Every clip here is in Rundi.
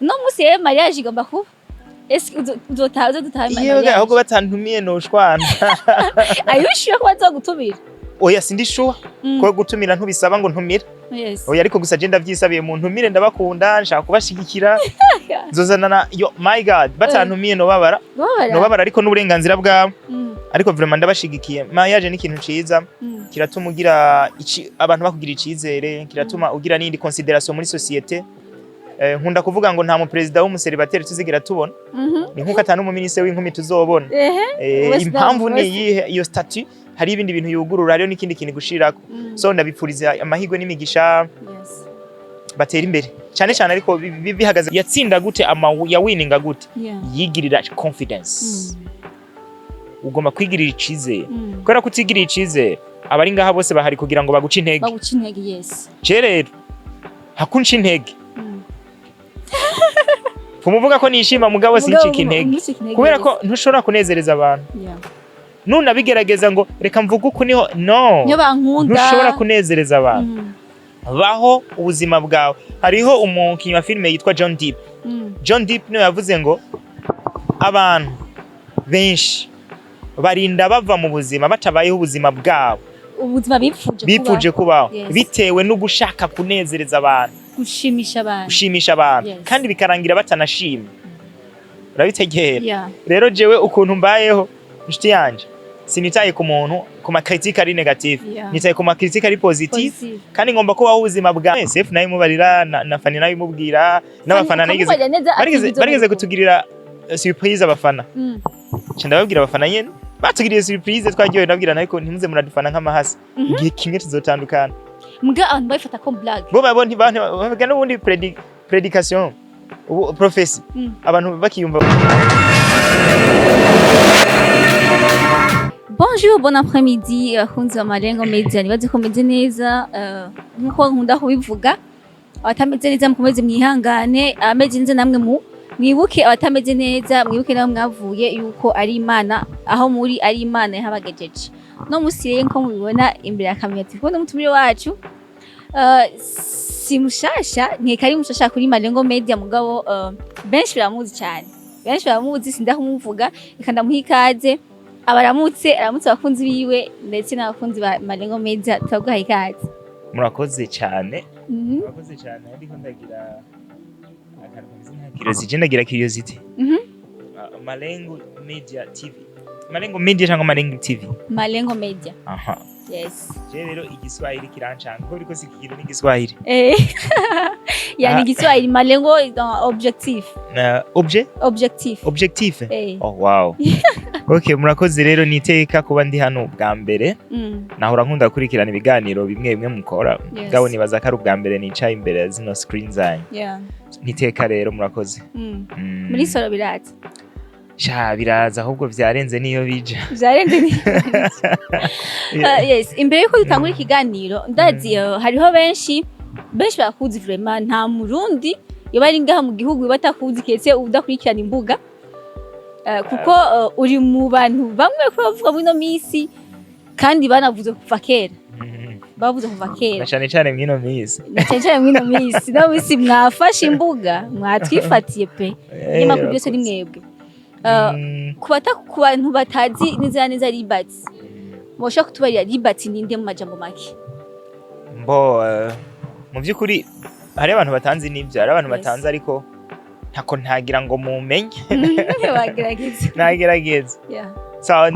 no musi ye mariage igomba kuba ese uzotaha mariage yewe ahubwo batantumiye noshwana ayushiye ko bazogutumira oya sindishuwa ko gutumira ntubisaba ngo ntumira oya ariko gusa je ndavyisabiye mu ntumire ndabakunda nshaka kubashigikira zozanana yo my god batantumiye nobabara ariko n'uburenganzira bwabo ariko vraiment ndabashigikiye mariage ni ikintu ciza kiratuma ugira abantu bakugira icizere kiratuma ugira n'indi consideration muri societe nkunda kuvuga ngo nta mu president w'umuseribateri tuzigira tubona ni nkuko atanu mu ministre w'inkumi tuzobona impamvu ni yihe iyo statut hari ibindi bintu yugurura rero n'ikindi kintu gushirako so ndabipfuriza amahirwe n'imigisha batera imbere cyane cyane ariko bihagaze yatsinda gute ya winninga gute yigirira confidence ugomba kwigirira icizere kubera ko utigirira icizere abari ngaha bose bahari kugira ngo baguce intege yes rero hakunca intege Kumuvuga ko nishima mugabo sincika intege kubera ko ntushobora kunezereza abantu nuna bigerageza ngo reka mvuga uko niho no ntushobora kunezereza abantu baho ubuzima bwawe hariho umukinnyi wa filime yitwa John Deep niwe yavuze ngo abantu benshi barinda bava mu buzima batabayeho ubuzima bwabo ubuzima bipfuje kubaho bitewe no gushaka kunezereza abantu gushimisha abantu kandi bikarangira batanashimye urabitegera rero jewe ukuntu mbayeho inshuti yanje sinitaye ku muntu ku makritika ari negative nitaye ku makritika ari positive kandi ngomba kubaho ubuzima bwa SF nayo mubarira na Fanny nayo mubwira n'abafana barigeze kutugirira surprise abafana ndababwira abafana nyene batugiriye surprise twagiye nabwira ariko ntimuze muradufana nk'amahasi igihe kimwe tuzotandukana mbwa abantu bayifata ko blague bo babonye bavuga n'ubundi predication prophecy abantu bakiyumva. Bonjour, bon après-midi, kunzi wa Malengo Media. Nibaze ko meze neza nkuko nkunda kubivuga. Abatameze neza mukomeze mwihangane, ameze neza namwe mwibuke abatameze neza, mwibuke nawe mwavuye yuko ari Imana, aho muri ari Imana yahabagejeje. No musire nko mubibona imbere ya kamera TV n'umutumire wacu. Si mushasha, nkekari mushasha kuri Malengo Media mugabo benshi baramuzi cyane. Benshi baramuzi sindahumuvuga, ikandamuha ikaze. Abaramutse abakunzi biwe ndetse n'abakunzi ba Malengo Media twaguhaye ikaze. Murakoze cyane. Murakoze cyane ariko ndagira curiosity ndagira curiosity. Malengo Media TV. Malengo Media cyangwa Malengo TV? Malengo Media. Aha. Yes. Je rero igiswahili kirancanga ko biko sikiro n'igiswahili. Yani igiswahili Malengo is objectif. Objectif. Oh wow. Okay, murakoze rero niteka kuba ndi hano bwa mbere. Nahora nkunda kurikirana ibiganiro bimwe mukora. Gawo nibaza ko ari ubwa mbere nicaye imbere zino screen zanyu. Niteka rero murakoze. Muri soro biraza. Biraza ahubwo vyarenze niyo bija. Yes, imbere yuko dutangura ikiganiro ndazi hariho benshi bakuzi vraiment nta murundi yobari ngaha mu gihugu batakuzi ketse udakurikirana imbuga. Kuko uri mu bantu bamwe ko bavuga muri no misi kandi banavuze kuva kera. Bavuze kuva kera. Cyane mwino misi. No misi mwafashe imbuga mwatwifatiye pe. Nyuma ku byose ni mwebwe. Ku bantu batazi neza LIBERT. Mosha kutubarira LIBERT ninde mu majambo make. Mu byukuri hari abantu batanzi n'ibyo hari abantu batanzi ariko ntako ntagira ngo mumenye. Nagerageza. So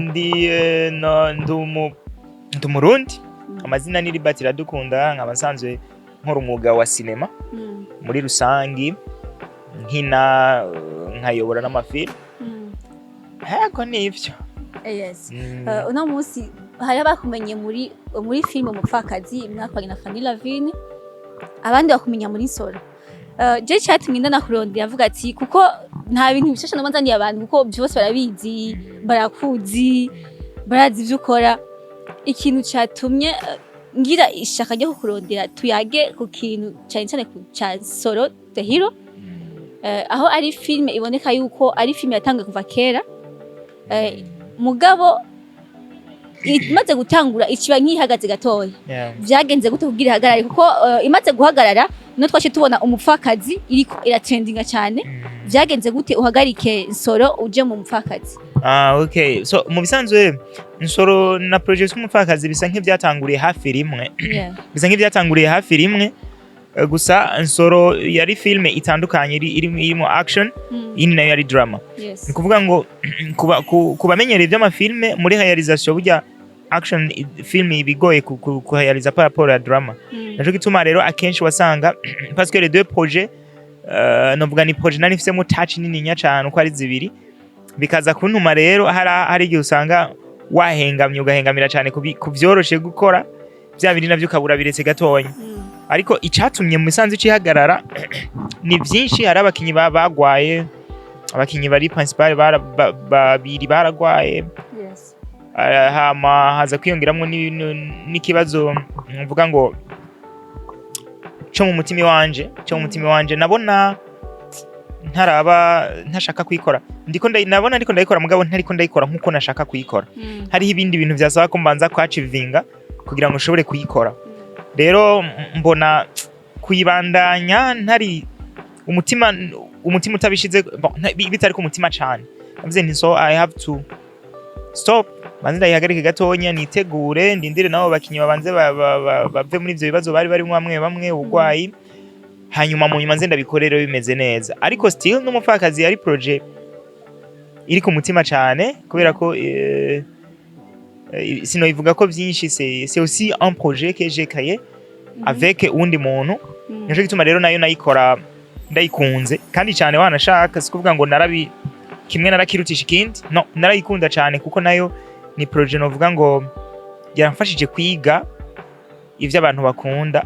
ndumurundi amazina ni LIBERT iradukunda nk'abasanzwe nkora umwuga wa cinema muri rusangi nkina nkayobora n'amafilm. Hako nivyo. Yes. Uno munsi hari abakumenye muri filime Umupfakazi mwakwanye na FANNY LAVINE abandi bakumenya muri Solo. Je cyatumye ndanakurondera avuga ati kuko nta bintu bishasha namanzaniye abantu kuko byose barabizi barakuzi barazi ivyo ukora. Ikintu cyatumye ngira ishaka ryo kukurondera tuyage ku kintu cyane ku cha Solo the Hero. Aho ari filime iboneka yuko ari filime yatangiye kuva kera. Mugabo imaze gutangura ikiba nk'ihagaze gatoya Yeah. vyagenze gute kugira ihagarare kuko imaze guhagarara no twashe tubona umupfakazi iriko iratrendinga cyane vyagenze gute uhagarike Nsoro uje mu mupfakazi? Okay, so mu bisanzwe Nsoro na project y'umupfakazi bisa nk'ivyatanguriye hafi rimwe. Yeah. Bisa nk'ivyatanguriye hafi rimwe, gusa Nsoro yari filme itandukanye irimo action, ini nayo yari drama. Yes. Ni kuvuga ngo kubamenyereye ivy'amafilme muri realisation burya action film ibigoye kurealiza par rapport à drama. Naco gituma rero akenshi wasanga parce que les deux projets novuga ni projet nani fise mu touch nini nya cyane uko ari zibiri bikaza kuntuma rero hari igihe usanga wahengamye ugahengamira cyane kuvyoroshe gukora bya bindi navyo kabura biretse gatonya. Ariko icatumye mu misanzu cihagarara ni byinshi, hari abakinyi bagwaye, abakinyi bari principal babiri baragwaye. Yes. Hama haza kwiyongeramo n'ikibazo mvuga ngo cyo mu mutima wanje nabona ntashaka kuyikora, ndiko ndayikora mugabo ntariko ndayikora nkuko nashaka kuyikora. Hari ibindi bintu byasaba ko mbanza kwachivinga kugira ngo nshobore kuyikora. Rero mbona kuyibandanya ntari umutima utabishize bitari ku mutima cyane. Navuze nti so I have to stop, banze ndayihagarike gatonya nitegure ndindire nabo bakinyi babanze bave muri ivyo bibazo bari barimo bamwe ubugwayi, hanyuma mu nyuma nze ndabikorera bimeze neza. Ariko still n'umupfakazi yari project iri ku mutima cyane kubera ko sino ivuga ko byinshi c'est aussi un projet que j'ai créé avec undi muntu. Nico gituma rero nayo nayikora ndayikunze kandi cyane wanashaka sikuvuga ngo kimwe narakirutisha ikindi, no narayikunda cyane kuko nayo ni projet novuga ngo yaramfashije kwiga ivyo abantu bakunda.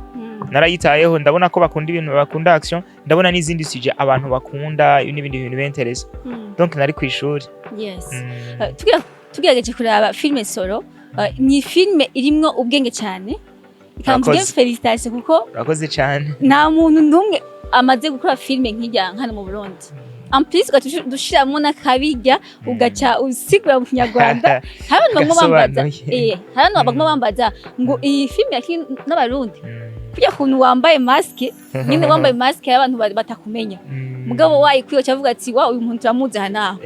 Narayitayeho ndabona ko bakunda ibintu bakunda action, ndabona n'izindi sije abantu bakunda n'ibindi bintu binteresa. Donc nari kwishuri. Yes. Tugerageje kuraba filme Nsoro, ni filme irimwo ubwenge cyane. Ikamvuye felicitation kuko urakoze cyane. Nta muntu ndumwe amaze gukora filme nk'ijya hano mu Burundi. En plus dushiramo nakabijya ugaca usigura mu Kinyarwanda. Abantu bamwe bambaza ngo iyi filme yaki n'abarundi. Kujya kuntu wambaye maske, nyine wambaye maske y'abantu batakumenya. Mugabo wayikwiyo cyavuga ati wa uyu muntu turamuzi hanaho.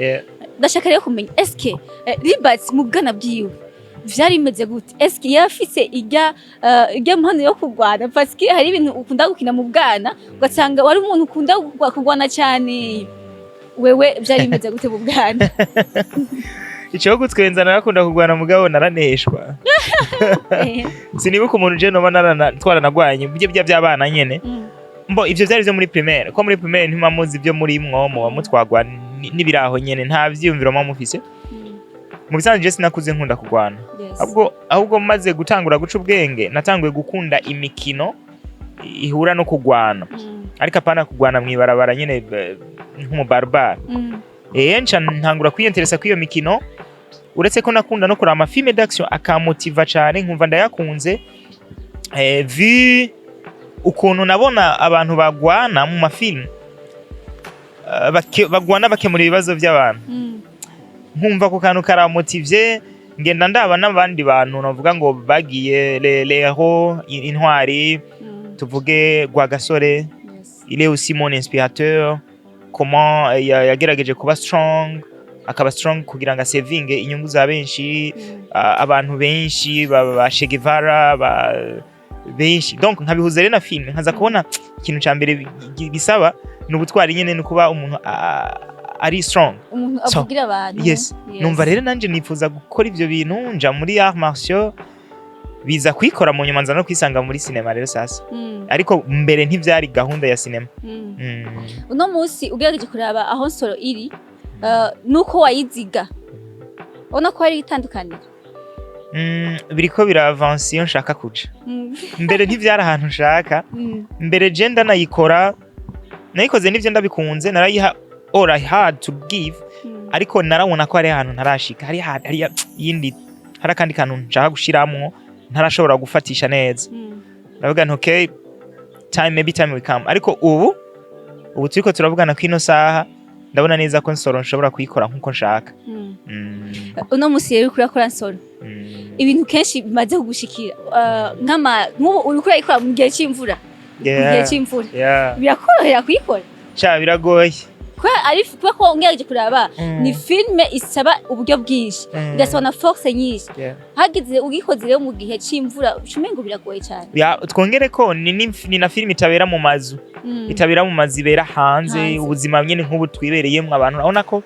Ndashaka rero kumenya eske Libert mu bwana bwiwe vyari imeze gute? Eske yafise ijya mpano yo kugwana parce que hari ibintu ukunda gukina mu bwana ugasanga wari umuntu ukunda kugwana cyane. Wewe vyari imeze gute mu bwana? Ico gutwenza narakunda kugwana mugabo naraneshwa. Sinibuka umuntu je no twaranagwanye bye by'abana nyene. Mbo ivyo vyari byo muri primaire. Ko muri primaire ntimamuzi byo muri mwo mu bamutwagwa nibiraho nyene nta vyiyumviro mufise. Mu bisanzwe je sinakuze nkunda kugwana. Ahubwo maze gutangura guca ubwenge natanguye gukunda imikino ihura no kugwana. Ariko apana kugwana mwibarabara nyene nk'umubarbar. Nca ntangura kwiyenteresa kwiyo mikino, uretse ko nakunda no kuraba amafilme d'action akamotiva cyane nkumva ndayakunze. Vu ukuntu nabona abantu bagwana mu mafilme bagwana bakemura ibibazo by'abantu, nkumva ko kantu karamotivye. Ngenda ndaba n'abandi bantu navuga ngo bagiye leho intwari, tuvuge Rwagasore, il est aussi mon inspirateur. Comment yagerageje kuba strong, akaba strong kugira ngo saving inyungu za benshi, abantu benshi ba Che Guevara benshi. Donc nkabihuza rero na film nkaza kubona ikintu ca mbere bisaba n'ubutwari nyene no kuba umuntu ari strong, umuntu avugira abantu. Yes. Numva rero nanje nifuza gukora ivyo bintu, nja muri arts martiaux, biza kwikora mu nyuma nza no kwisanga muri cinema rero sasa. Ariko mbere ntivyari gahunda ya cinema. Uno musi ugerageje kuraba aho Nsoro iri, nuko wayiziga ona ko ari itandukanira. Biriko biravansi yo nshaka kuja. Mbere ntivyari ahantu nshaka. Mbere je nayikoze n'ivyo ndabikunze, narayiha all I had to give. Ariko narabona ko ari ahantu ntarashika, hari yindi, hari kandi kantu nshaka gushiramwo ntarashobora gufatisha neza. Ndavuga nti okay, maybe time will come. Ariko ubu turiko turavugana kwino saha ndabona neza ko Nsoro nshobora kuyikora nkuko nshaka. Uno musi rero kurakora Nsoro. ibintu kenshi bimaze kugushikira nk'ubu uriko urayikora mu gihe c'imvura birakorohera kuyikora biragoye kuko ngerageje kuraba ni filme isaba uburyo bwinshi igasaba na force nyinshi hagize ugikoze rero mu gihe c'imvura ucumengo biragoye cyane twongere ko ni na filme itabera mu mazu ibera hanze ubuzima nyene nk'ubu twibereyemo abantu urabona ko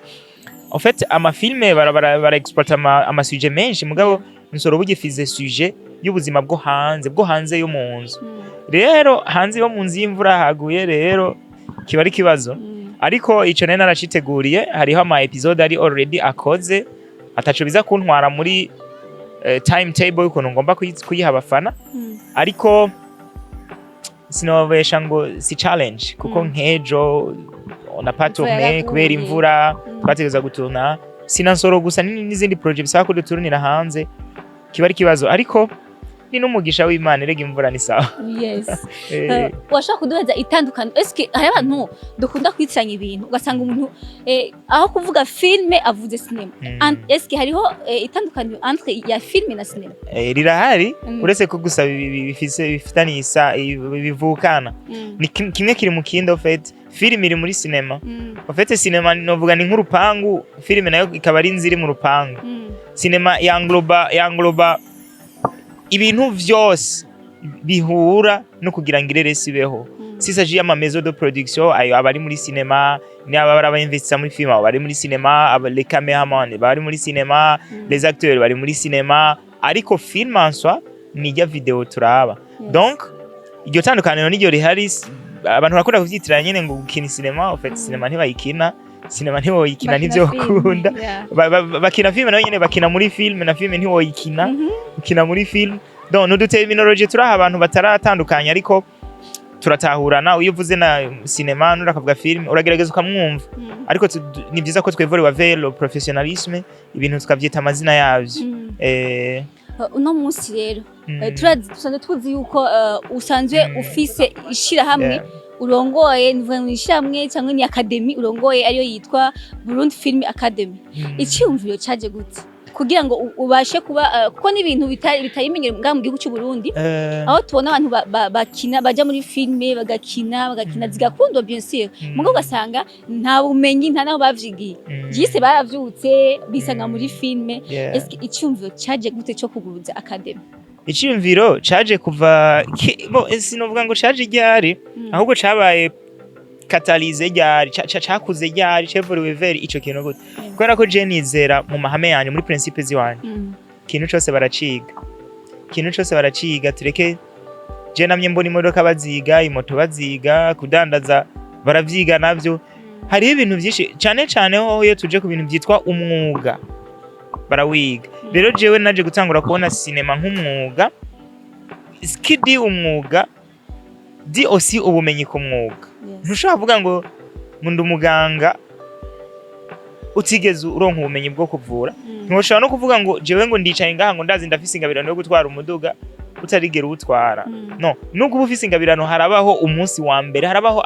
en fait amafilme bara exploiter ama sujet menshi mugabo nsoro bugifize sujet y'ubuzima bwo hanze yo mu nzu rero hanze yo mu nzu y'imvura haguye rero kiba ari kibazo ariko ico nene naraciteguriye hariho ama episode ari already akoze ataco biza kuntwara muri timetable yuko ngomba kuyiha abafana ariko sinobesha ngo si challenge kuko nkejo na patomwe kubera imvura twategeza gutuna sinansoro gusa n'izindi project bisaba ko duturunira hanze kiba ari kibazo ariko ni n'umugisha w'Imana rega imvura ni sawa. Yes. Washaka kuduhaza itandukano eske hari abantu dukunda kwitiranya ibintu ugasanga umuntu aho kuvuga filme avuze cinema eske hariho itandukano entre ya filme na cinema rirahari uretse ko gusa bifitanye isa bivukana ni kimwe kiri mu kindi fait filme iri muri cinema en fait cinema novuga ni nk'urupangu filme nayo ikaba ari nziri mu rupangu cinema yangloba ibintu vyose bihura no kugira ngo ireresi ibeho s'agit ama maison de production ayo abari muri cinema ni abara bainvestisa muri film abari muri cinema les cameraman bari muri cinema les acteurs bari muri cinema ariko film en soi ni ya video turaba donc iryo tandukaniro n'iryo rihari abantu bakora kuvyitiranya nyene ngo gukina cinema en fait cinema ntibayikina cinema ntiwoyikina nivyo bakunda bakina film nayo nyene bakina muri film na film ntiwoyikina ukina muri film donc no terminology turaha abantu bataratandukanya ariko turatahurana uyivuze na cinema n'urakavuga film uragerageza ukamwumva ariko ni byiza ko twevore vers le professionnalisme ibintu tukavyita amazina yavyo uno munsi rero tusanzwe tuzi yuko usanzwe ufise ishira hamwe urongoye nishamwe cyangwa ni academy urongoye ariyo yitwa Burundi Film Academy icyumviro cyaje gute kugira ngo ubashe kuba kuko n'ibintu bitayimenyere mu gihugu cy'u Burundi aho tubona abantu bakina baja muri filme bagakina zigakundwa bien sûr mugo gasanga nta bumenyi nta naho bavyigiye gise baravyutse bisanga muri filme eske icyumviro cyaje gute cyo kuguruza academy icyumviro caje kuva sinovuga ngo caje ryari ahubwo cabaye catalyse ryari cakuze ryari chevuriwe veri ico kintu gute kubera ko je nizera mu mahame yanje muri principes ziwanje kintu cyose baraciga tureke je namye mbona imodoka baziga imoto baziga kudandaza baravyiga navyo hari ibintu byinshi cyane ho iyo tuje ku bintu byitwa umwuga barawiga rero jewe naje gutangura kubona cinema nk'umwuga skidi umwuga di aussi ubumenyi ku mwuga ntushobora kuvuga ngo ndi umuganga utigeze uronka ubumenyi bwo kuvura ntushobora no kuvuga ngo jewe ngo ndicaye ngaha ngo ndazi ndafise ingabirano yo gutwara umuduga utarigera utwara no nubwo ubufise ingabirano harabaho umunsi wa mbere harabaho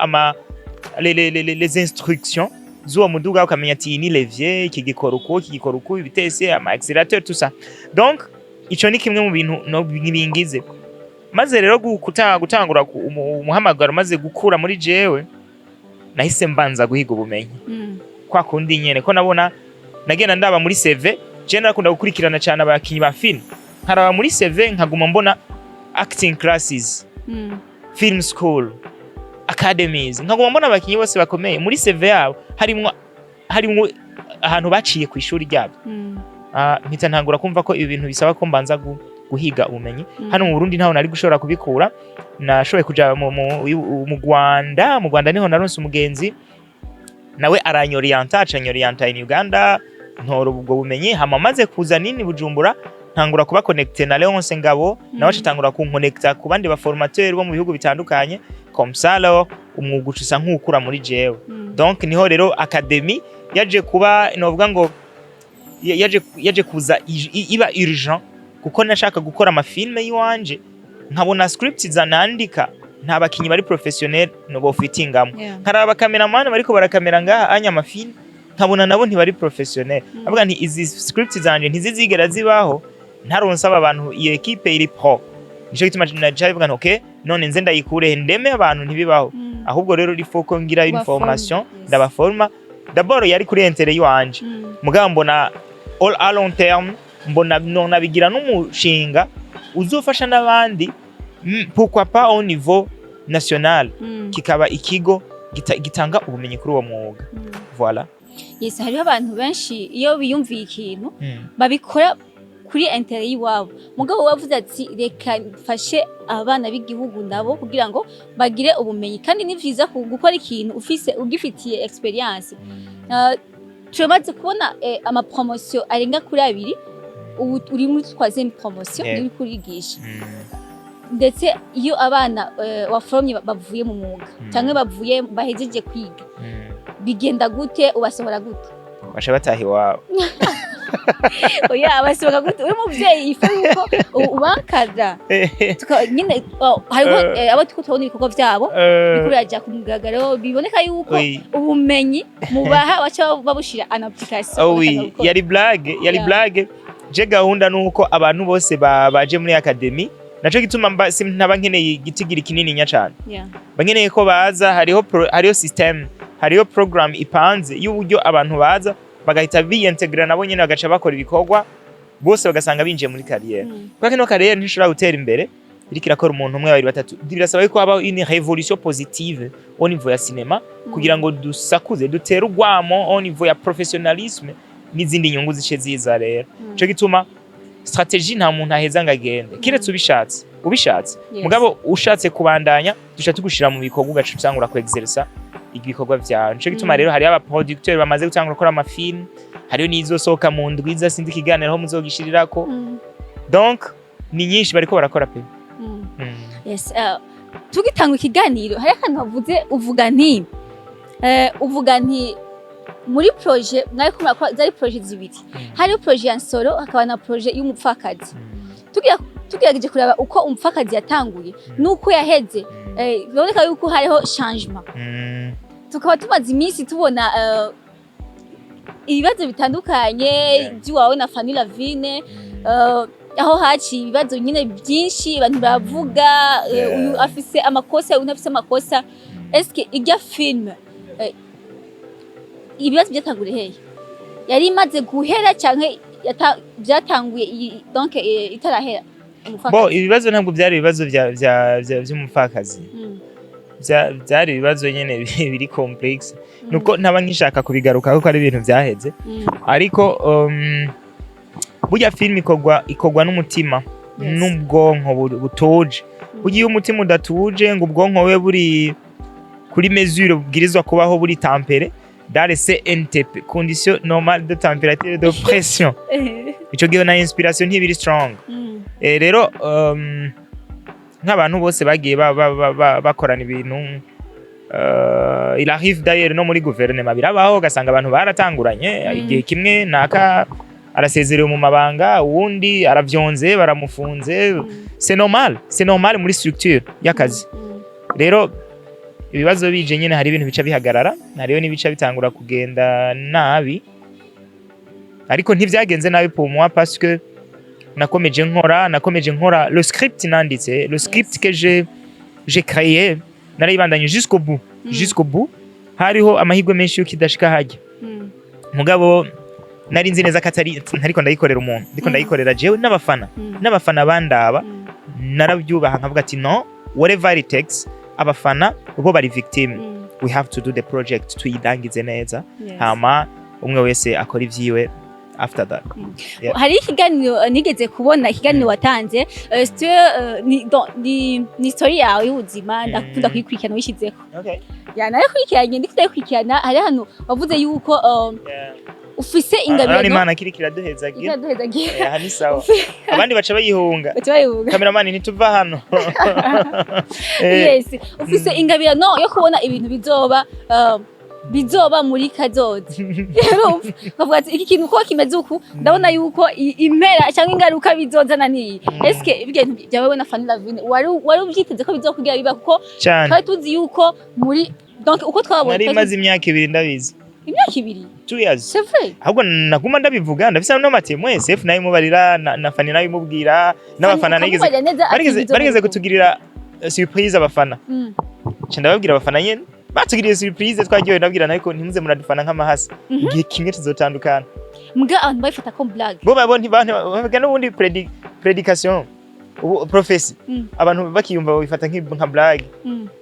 les instructions zuwa muduga ukamenya ati ni levier iki gikora uko ibitese ama accélérateur tout ça donc ico ni kimwe mu bintu no bingize maze rero gutangura umuhamagaro maze gukura muri jewe nahise mbanza guhiga ubumenyi kwa kundi nyene ko nabona nagenda ndaba muri CV je narakunda gukurikirana cyane abakinyi ba film haraba muri CV nkaguma mbona acting classes film school academies nkaguma mbona abakinyi bose bakomeye muri CV yabo harimwo ahantu baciye ku ishuri ryabo mpita ntangura kumva ko ibi bintu bisaba ko mbanza guhiga ubumenyi hano mu Burundi ntaho nari gushobora kubikura nashoboye kuja mu Rwanda niho naronse umugenzi nawe aranyorienta in Uganda ntoro ubwo bumenyi hama maze kuza nini Bujumbura ntangura kuba connecté na Leonce Ngabo nawe atangura kunconnecta ku bandi ba formateur bo mu bihugu bitandukanye comme ça alors umwuga ucusa nk'ukura muri jewe donc niho rero academy yaje kuba novuga ngo yaje kuza iba urgent kuko nashaka gukora amafilme yiwanje nkabona script zanandika nta bakinyi bari professionnel no bofitingamo nkaraba cameraman bariko barakamera ngaha anya amafilme nkabona nabo ntibari professionnel avuga nti izi script zanje ntizizigera zibaho ntaronse abantu iyo equipe iri pro nico gituma nacavuga okay none nze ndayikure ndeme abantu ntibibaho ahubwo rero rifoko ngira information ndabaforma d'abord yari kuri intérêt yanje mugabo mbona all à long terme mbona none bigira n'umushinga uzofasha n'abandi pourquoi pas au niveau national kikaba ikigo gitanga ubumenyi kuri uwo mwuga voilà. Yes, hariho abantu benshi iyo biyumviye ikintu babikora kuri intérêt yiwabo mugabo wavuze ati reka mfashe abana b'igihugu nabo kugira ngo bagire ubumenyi kandi ni vyiza gukora ikintu ugifitiye experience. Turamaze kubona ama promotion arenga kuri 2 ubu uri muri 3e promotion uri kurigisha ndetse iyo abana waforomye bavuye mu mwuga cyangwa bavuye bahejeje kwiga bigenda gute ubasohora gute basha batahi wawe oya abasohoka gute uri muvyeyi ifu yuko ubankada nyine hariho abo tukubona ibikorwa vyabo bikuraja ku mugaragaro biboneka yuko ubumenyi mubaha baca babushira an application. Yari blague je gahunda nuko abantu bose baje muri academy naco gituma ntaba nkeneye igitigira kinini nya cyane bankeneye ko baza hariho system hariho program ipanze y'uburyo abantu baza bagahita biyintegra nabo nyene bagaca bakora ibikorwa bose bagasanga binjiye muri carrière kwa kino carrière ntishobora gutera imbere iriko irakora umuntu umwe babiri batatu birasaba yuko haba une révolution positive au niveau ya cinema kugira ngo dusakuze dutere urwamo au niveau ya professionnalisme n'izindi nyungu zice ziza rero cyo gituma strategie nta muntu aheza ngagende kiretse ubishatse mugabo ushatse kubandanya dusha tugushira mu bikorwa ugacangura ku exercer ibikorwa vyawe nico gituma rero hari aba producteur bamaze gutangura gukora amafilm hariyo nizosohoka mu ndwiza sindi kiganiro ho muzogishirirako donc ni nyinshi bariko barakora pe. Yes, tugitanga ikiganiro hari akantu bavuze uvuga nti muri projet mwari kumva zari projet zibiri hari projet ya Nsoro hakaba na projet y'umupfakazi tugerageje kuraba uko umupfakazi yatanguye nuko yaheze biboneka yuko hariho changement tukaba tumaze iminsi tubona ibibazo bitandukanye by'uwawe na Fanny Lavine aho haci ibibazo nyine byinshi abantu bavuga uyu afise amakosa uyu afise amakosa eske ijya film ibibazo byatangure hehe yari imaze guhera canke byatanguye donc itarahera bo ibibazo ntabwo byari ibibazo by'umupfakazi byari ibibazo nyene biri complex nuko ntaba nkishaka kubigaruka kuko ari ibintu byaheze ariko burya film ikogwa n'umutima n'ubwonko butuje ugiye umutima udatuje ngo ubwonko we buri kuri mesure bwirizwa kubaho buri tempere dans les CNTP conditions normales de température et de pression ico gihe na inspiration ntibiri strong rero nk'abantu bose bagiye bakorana ibintu il arrive d'ailleurs no muri gouvernement birabaho gasanga abantu baratanguranye igihe kimwe naka arasezerewe mu mabanga uwundi aravyonze baramufunze c'est normal muri structure y'akazi rero ibibazo bije nyene hari ibintu bica bihagarara hariyo nibica bitangura kugenda nabi ariko ntivyagenze nabi pour moi parce que nakomeje nkora le script nanditse le script que j'ai créé naribandanye jusqu'au bout hariho amahirwe menshi yo kidashika hajya mugabo nari nzi neza katari ntariko ndayikorera umuntu ndiko ndayikorera jewe n'abafana bandaba narabyubaha nkavuga ati no whatever it takes abafana bo bari victim we have to do the project tuyidangize neza hama umwe wese akora ivyiwe after that hari ikiganiro nigeze kubona ikiganiro watanze ni story yawe y'ubuzima ndakunda kuyikurikirana wishizeho nayikurikiranye ndikuyikurikirana hari hano wavuze yuko ufise ingabire no Imana kirikira duhezagira hani sawa abandi baca bayihunga cameraman ntituva hano yes ufise ingabire no yo kubona ibintu bizoba muri kazoza bavuga ati iki kintu ko kimeze uku ndabona yuko impera cyangwa ingaruka bizozana ni eske ibintu byawe na Fanny Lavine wari ubyiteze ko bizokugira biba kuko twari tuzi yuko muri donc uko twabonye nari maze imyaka 2 ndabizi imyaka 2 2 years c'est vrai ahubwo naguma ndabivuga ndafisa no matemwe Sef nayo mubarira na Fanny nayo mubwira n'abafana barigeze kutugirira surprise abafana cyenda babwira abafana nyene batugiriye surprise twagiye nabwira nayo ko ntimuze muradufana nk'amahasi igihe kimwe tuzotandukana mbwa abantu bayifata ko blague bo babonye bavuga n'ubundi predication prophecy abantu bakiyumva babifata nka blague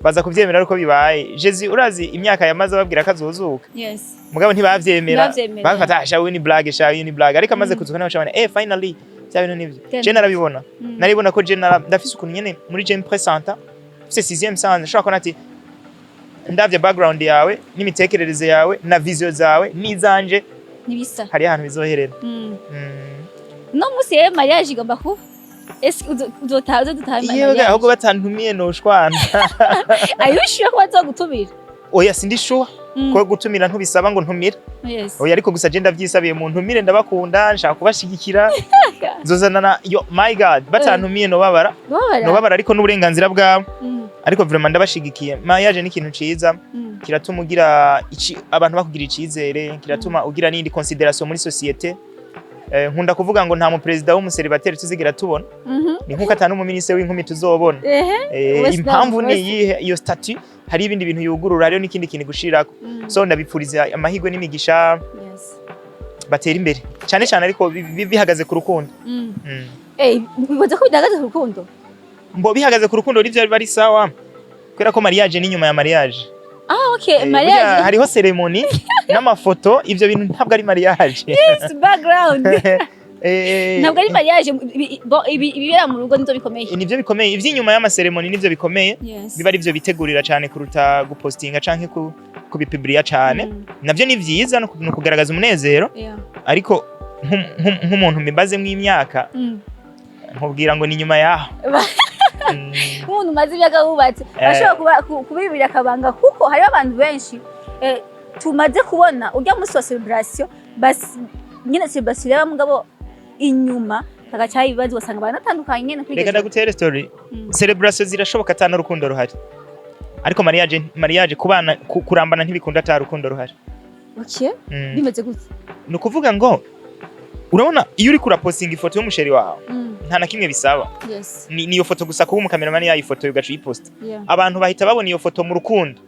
baza kuvyemera ariko bibaye Jezi urazi imyaka yamaze babwira kazozuka yes mugabo ntibavyemera bafata shawe ni blague ariko amaze kuzuka n'abashabana finally cyabintu nivyo je narabibona naribona ko je ndafise ukuntu nyene muri je presenta c'est 6e sens shaka nati ndavye background yawe n'imitekerereze yawe na vision zawe nizanje nibisa hari ahantu bizoherera no musi ye mariage igomba kuba ese uzotaza dutama mariage ahubwo batantumiye no shwana ayushiye ko bazogutumira oya sindi sure ko gutumira ntubisaba ngo ntumira oya ariko gusa je ndavyisabiye mu ntumire ndabakunda nshaka kubashigikira nzozana yo my god batantumiye no babara ariko n'uburenganzira bwabo ariko vraiment ndabashigikiye mariage ni ikintu ciza kiratuma ugira abantu bakugira icizere kiratuma ugira n'indi consideration muri societe nkunda kuvuga ngo nta mu president w'umuseribateri tuzigira tubona ni nkuko atanu mu ministre w'inkumi tuzobona impamvu ni yihe iyo statut hari ibindi bintu yugurura rero n'ikindi kintu gushirako so ndabipfuriza amahirwe n'imigisha batera imbere cyane cyane ariko bihagaze ku rukundo bibaza ko bidagaze ku rukundo mbo bihagaze ku rukundo rivyo bari sawa kwera ko mariage ni nyuma ya mariage okay mariage hariho ceremony n'amafoto ivyo bintu ntabwo ari mariage yes background ntabwo ari mariage ibibera mu rugo nivyo nivyo bikomeye ivy'inyuma y'ama ceremony nivyo bikomeye biba ari byo bitegurira cyane kuruta gupostinga canke kubipublia cyane navyo ni vyiza no kugaragaza umunezero ariko nk'umuntu mbibaze mw'imyaka nkubwira ngo ni nyuma yaho umuntu maze imyaka wubatse ashobora kubibira akabanga kuko hari abantu benshi tumaze kubona ujya muri celebration basi nyine celebration reba mugabo inyuma kagacaye ibibazo wasanga banatandukanye nyene kwigeza reka ndagutere story celebration zirashoboka atana rukundo ruhari ariko mariage kubana kurambana ntibikunda atari rukundo ruhari okay bimeze gute no kuvuga ngo urabona iyo uri kurapostinga ifoto y'umusheri wawe nta na kimwe bisaba ni iyo foto gusa kuba umukameramani yayi foto yugacu yipost abantu bahita babona iyo foto mu rukundo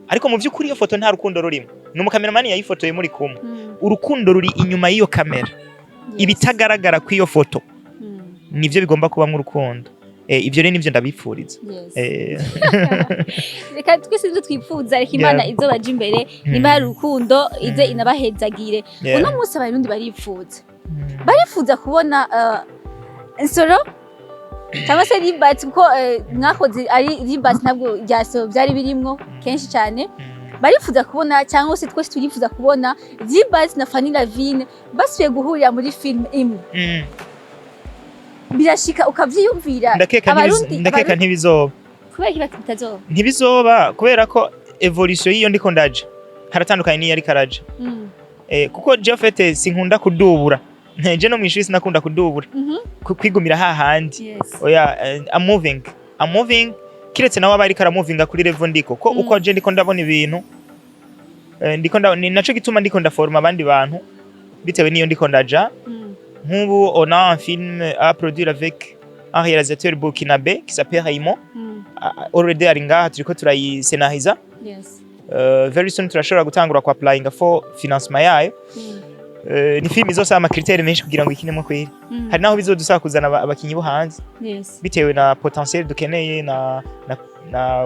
ariko mu by'ukuri iyo foto nta rukundo rurimo ni umukameramani yayifotoye muri kumwe urukundo ruri inyuma y'iyo kamera ibitagaragara ku iyo foto nivyo bigomba kuba mu rukundo ivyo rero nivyo ndabipfuriza reka twese ivyo twifuza reka Imana izobaje imbere nimba hari urukundo ize inabahezagire uno munsi abarundi barifuza kubona insoro cyangwa se LIBERT kuko mwakoze ari LIBERT ntabwo ryaso byari birimwo kenshi cyane barifuza kubona cyangwa se twese turifuza kubona LIBERT na FANNY LAVINE basubiye guhurira muri film imwe birashika ukavyiyumvira abarundi ndakeka ntibizoba kubera iki bitazoba ntibizoba kubera ko evolution yiyo ndiko ndaje haratandukanye ni yari karaje kuko je fete sinkunda kudubura je no mwishisi nakunda kudubura kwigumira hahandi oya I'm moving kiretse nawe abari kara moving kuri level ndiko ko uko je ndiko ndabona ibintu ndiko naco gituma ndiko ndaforma abandi bantu bitewe niyo ndiko ndaja nk'ubu on a un film à produire avec un réalisateur burkinabé qui s'appelle Raymond already ari ngaha turiko turayiscenariza very soon turashobora gutangura kwa applying for financement yayo ni film izose ama critères menshi kugira ngo ikinemo kweri hari naho bizodusaba kuzana abakinyi bo hanze bitewe na potentiel dukeneye na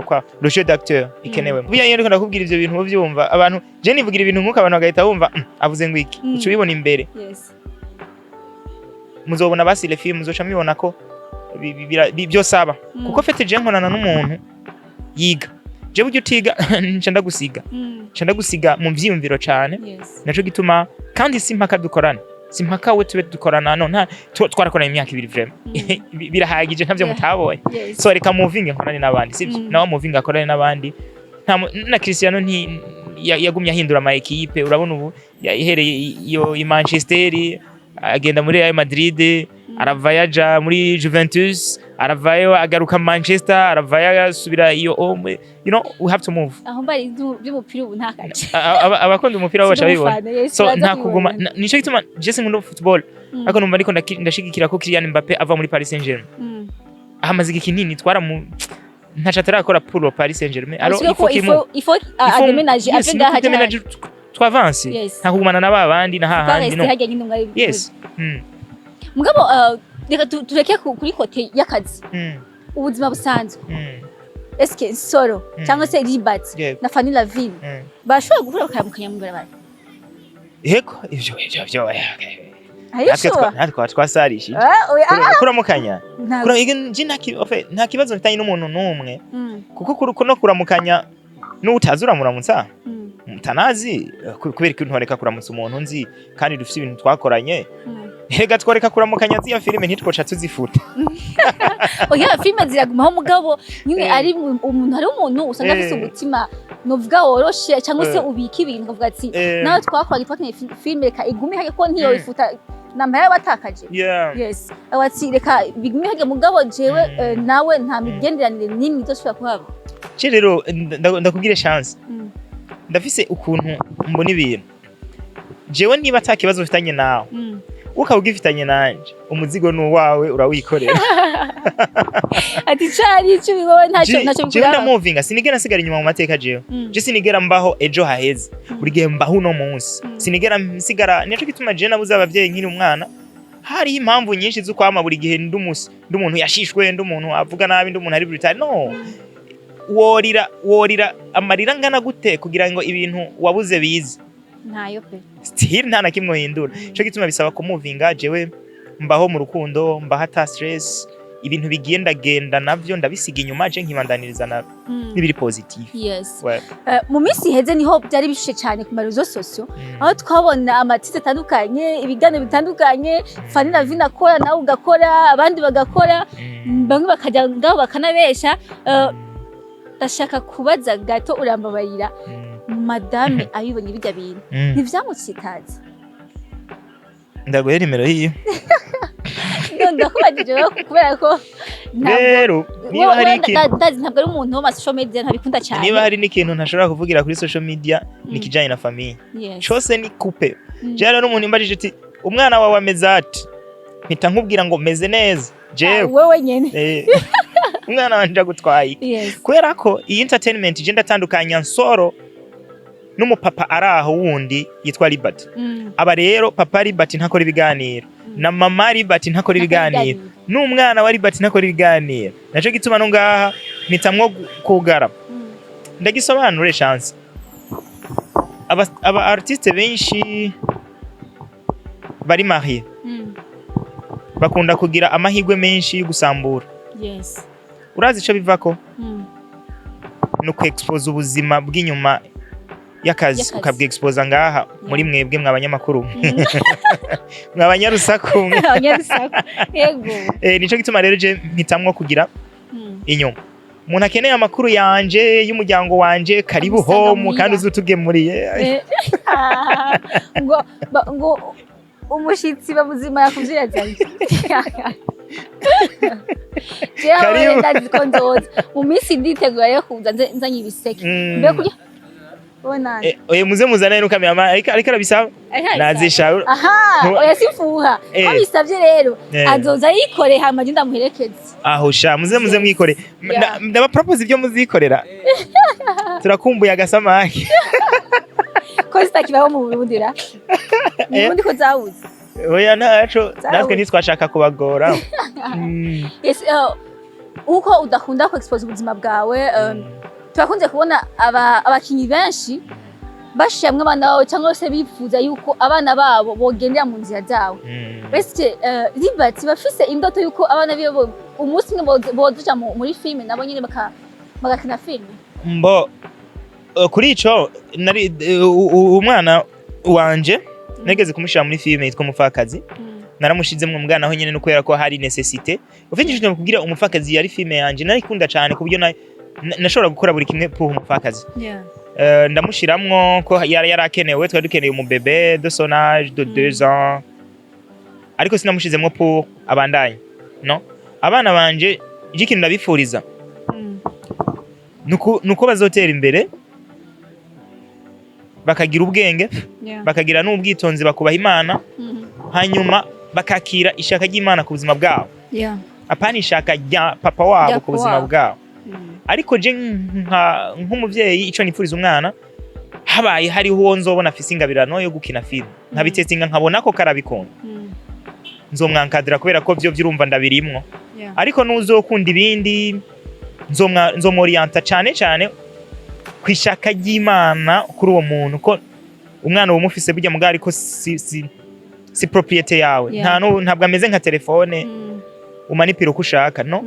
kwa le jeu d'acteur ikenewe biya yero ndakubwira ivyo bintu byumva abantu je nivugira ibintu nkuko abantu bagahita bumva avuze ngo iki ucu bibona imbere muzobona basi le film muzoca mibona ko byosaba kuko fete je nkonana n'umuntu yiga je buryo utiga nca ndagusiga mu vyiyumviro cyane naco gituma kandi simpaka dukorana simpaka we tube dukorana nta twarakorana imyaka 2 vraiment birahagije ntavyo mutabonye so reka moving nkorane n'abandi sivyo nawo moving akorane n'abandi na Cristiano yagumye ahindura ama equipe urabona ubu yahereye iyo i Manchester agenda muri Real Madrid aravayo aja muri Juventus, aravayo agaruka Manchester, aravayo asubira iyo home. You know, we have to move. aho mbari by'umupira ubu ntakaje abakunda umupira wo bacabibona, so nta kuguma. Nico gituma Jesse nkunda football, ariko numva ariko ndashigikira ko Kylian Mbappé ava muri Paris Saint-Germain. Ahamaze ikinini twara mu ntacha tarakora pour Paris Saint-Germain. Alors il faut ademénager après d'ahaja twavance nta kugumana na babandi na hahandi no. Yes. Mugabo reka tureke kuri kote y'akazi. Ubuzima busanzwe. Eske solo cyangwa se Libert na Fanny Lavine bashobora gukora bakamukanya mu barabara. Yego ivyo natwe twasarishije kuramukanya nta kibazo mfitanye n'umuntu n'umwe kuko no kuramukanya n'utazi uramuramutsa mutanazi kubera ko ntoreka kuramutsa umuntu nzi kandi dufite ibintu twakoranye. Hega tworeka kuramukanya ziya filime ntitwoca tuzifuta. Oya filime ziragumaho mugabo nyine ari umuntu hari umuntu usanga afite umutima novuga woroshe cyangwa se ubika ibintu uvuga ati nawe twakoranye twatanye filime reka igume hage ko ntiyo ifuta namba yabatakaje. Yes awati reka bigume hage mugabo jewe nawe nta migenderanire n'imwe izoshobora kuhaba. Rero ndakubwire chance ndafise ukuntu mbona ibintu jewe niba atakibazo ufitanye nawe ukawugifitanye nanje umuzigo n'uwawe urawikorera. Ati cari cyo wowe ntacyo bikora moving sinigera nsigara inyuma mu mateka jewe je sinigera mbaho ejo haheze buri gihe mbaho no munsi sinigera nsigara nico gituma je nabuze abavyeyi nkiri umwana hari impamvu nyinshi zo kwama buri gihe ndumuntu yashishwe ndumuntu avuga nabi ndumuntu ari brutal no worira amarira ngana gute kugira ngo ibintu wabuze bize ntayo pe still nta na kimwe hindura. Cyo gituma bisaba ko movinga jewe mbaho mu rukundo mbaha ta stress ibintu bigenda navyo ndabisiga inyuma je nkibandaniriza na nibiri positive. Yes mu minsi heze niho byari bishishe cyane ku marezo sosio aho twabona amatite atandukanye ibigane bitandukanye Fanny Lavine akora nawe ugakora abandi bagakora bamwe bakajya ngaho bakanabesha. Ndashaka kubaza gato urambabarira madame ayibonye bijya bintu ntivyamutsitaza. Ndaguhe nimero yiyo ndakubajije kubera ko rero niba hari ikintu ntabwo ari umuntu wo social media ntabikunda cyane. Niba hari n'ikintu ntashobora kuvugira kuri social media nikijanye na famille cyose ni coupe. Jero n'umuntu imbajije ati umwana wawe ameze ati mpita nkubwira ngo meze neza jewe wewe nyene umwana wanje gutwaye kubera ko iyi entertainment je ndatandukanya nsoro n'umupapa araho wundi yitwa Libert. Aba rero papa Libert ntakora ibiganiro na mama Libert ntakora ibiganiro n'umwana wa Libert ntakora ibiganiro. Naco gituma no ngaha nitamwo kugara ndagisobanure chance aba artiste benshi bari marié bakunda kugira amahigwe menshi yo gusambura. Urazi ico bivako no kwexpose ubuzima bw'inyuma y'akazi ukabwexpose ngaha muri mwebwe mwabanyamakuru mwabanyarusaku yego nico gituma rero je mpitamwo kugira inyuma umuntu akeneye amakuru yanje y'umuryango wanje karibu home kandi uzutugemuriye ngo umushitsi babuzima yakuvira cyane. Jewe ndazi ko nzoza mu minsi nditegura yo kuza nzanye ibiseke mbe kurya bona oye muze muzana no kamera ariko arabisaba nazisha oya sifuha ko bisavye rero azoza yikore hama je ndamuherekeze aho sha muze mwikore ndaba propose ibyo muzikorera turakumbuye agasamaki ko sitakibaho mu Burundi ra Burundi ko zawuze oya naco natwe ntitwashaka kubagora. Yes uko udakunda ko expose ubuzima bwawe turakunze kubona abakinyi benshi bashyamwe abana babo cyangwa se bifuza yuko abana babo bogendera mu nzira zawe. Bese Libert bafise indoto yuko abana bibo umunsi umwe boduca muri filime nabo nyine bagakina filime. Mbo kuri ico nari umwana wanje negeze kumushira muri filime yitwa Umupfakazi. Naramushizemwe mugana aho nyene no kwera ko hari necessité. Ufite kugira Umupfakazi yari filime yanje narikunda cyane kubyo nashobora gukora buri kimwe pour Umupfakazi. Ndamushiramwo ko yari yarakenewe twari dukeneye umubebe de son âge de 2 ans. ariko sinamushizemo pour abandanye no abana banje ikintu ndabifuriza nuko bazotera imbere bakagira ubwenge bakagira n'ubwitonzi bakubaha Imana hanyuma bakakira ishaka ry'Imana ku buzima bwabo apana ishaka rya papa wabo ku buzima bwabo ariko je nk'umuvyeyi ico nipfuriza umwana habaye hariho uwo nzobona afise ingabirano yo gukina film nkabitetinga nkabona ko karabikunda nzomwankadira kubera ko byo byurumva ndabirimwo ariko nuzokunda ibindi nzomorienta cyane kwishaka ry'Imana kuri uwo muntu ko umwana wo mufise burya mugari ko si propriété yawe ntabwo ameze nka telefone umanipira uko ushaka no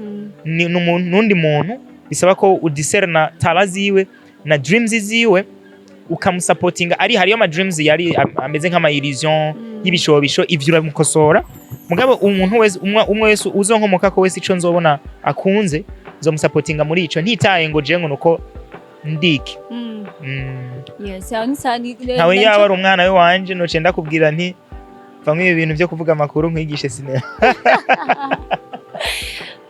nundi muntu bisaba ko udiserna tala ziwe na dreams ziwe ukamusupportinga ari hariyo ama dreams yari ameze nk'ama illusion y'ibishobisho ivyo uramukosora mugabo umuntu wese umwe wese uzonkomoka ko wese ico nzobona akunze nzomusupportinga muri ico ntitaye ngo je ngo nuko ndiki yes anisani nawe yawe ari umwana we wanje no cenda kubwira nti vamwe ibintu byo kuvuga amakuru nkwigishe sinema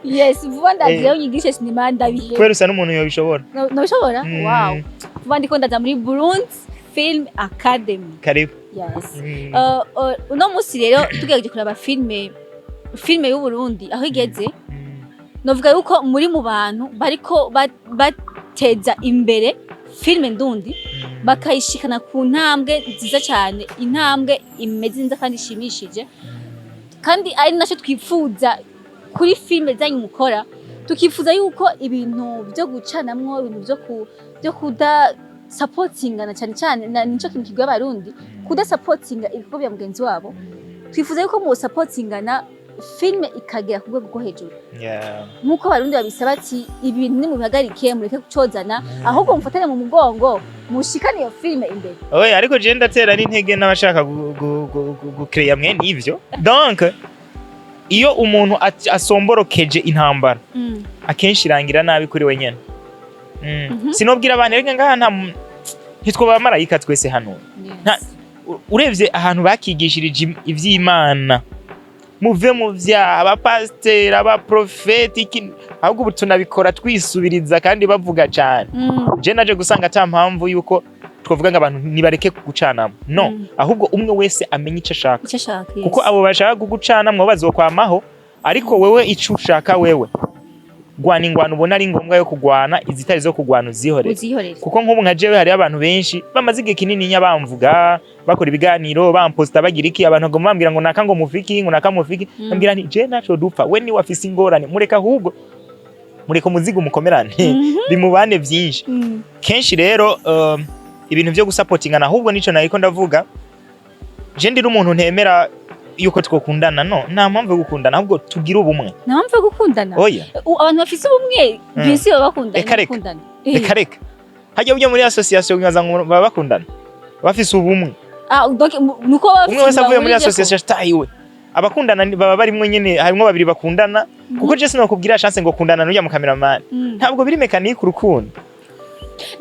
yes vuba ndagiye unyigishe sinema ndabihe kwera usa n'umuntu yobishobora nobishobora wow vuba ndiko ndaza muri Burundi Film Academy karibu yes uno musi rero tugiye kuraba filme y'u Burundi aho igeze novuga yuko muri mu bantu bariko bateza imbere filme ndundi bakayishikana ku ntambwe nziza cyane intambwe imeze neza kandi ishimishije kandi ari naco twifuza kuri filme zanyu mukora tukifuza yuko ibintu byo gucanamwo ibintu byo kuda supportingana cyane nico kintu kigoye abarundi kuda supportinga ibikorwa bya mugenzi wabo twifuza yuko mu supportingana filme ikagera ku rwego rwo hejuru nkuko abarundi babisaba ati ibintu nimubihagarike mureke gucozana ahubwo mufatane mu mugongo mushikane iyo filme imbere oya ariko je ndatera n'intege n'abashaka gucreate mwene ivyo donc iyo umuntu asomborokeje intambara akenshi irangira nabi kuri we nyene sinobwira abantu reka ngaha ntitwoba marayika twese hano urevye ahantu bakigishirije ivy'Imana muve mu vya abapasiteri abaprofeti ahubwo tunabikora twisubiriza kandi bavuga cyane je naje gusanga ata mpamvu yuko twovuga ngo abantu nibareke kugucanamo no ahubwo umwe wese amenye ico ashaka kuko abo bashaka kugucanamo bazokwamaho ariko wewe ico ushaka wewe gwana ingwano ubona ari ngombwa yo kugwana izitari zo kugwana uzihorere kuko nk'ubu nka jewe hari abantu benshi bamaze igihe kinini nyabamvuga bakora ibiganiro bamposta bagira iki abantu ngo bambwira ngo naka ngo mufiki ngo naka mufiki bambwira nti je naco dupfa we ni wafise ingorane mureka ahubwo mureka muzigo mukomerane bimubane byinshi kenshi rero ibintu byo gusupportingana ahubwo nico nariko ndavuga je ndi umuntu ntemera yuko twokundana no nta mpamvu yo gukundana ahubwo tugira ubumwe nta mpamvu yo gukundana abantu bafise ubumwe bisi bakundana reka hajya ujya muri association nkaza ngo bakundana bafise ubumwe donc nuko umwe wese avuye muri association tayiwe abakundana baba barimwe nyene harimo babiri bakundana kuko je sinokubwira chance ngo kundana n'ujya mu cameraman ntabwo biri mechanique urukundo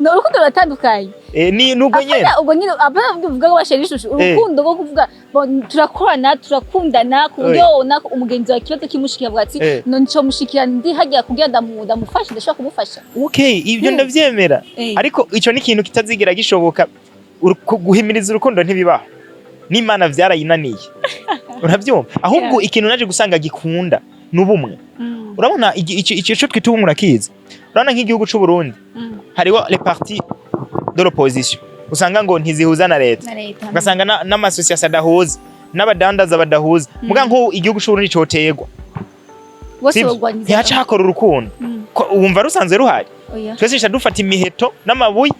no urukundo ratandukanye ni nugo nyene ubwo nyine abana mvuga ngo basherishushu urukundo rwo kuvuga turakorana turakundana ku buryo unako umugenzi wa kibazo kimushikira avuga ati no nco mushikira ndi hagiye kugira ndamufasha ndashaka kumufasha okay ibyo ndavyemera ariko ico ni ikintu kitazigera gishoboka guhimiriza urukundo ntibibaho n'Imana vyarayinaniye uravyumva ahubwo ikintu naje gusanga gikunda n'ubumwe urabona ico twita ubumwe urakiza urabona nk'igihugu c'u Burundi hariho les partis de l'opposition usanga ngo ntizihuza na leta ugasanga n'amasosiyete adahuza n'abadandaza badahuza muga nko igihugu c'u Burundi cotegwa bose bagwanyiza ntiyacakora urukundo wumva rusanze ruhari twese dufata imiheto n'amabuye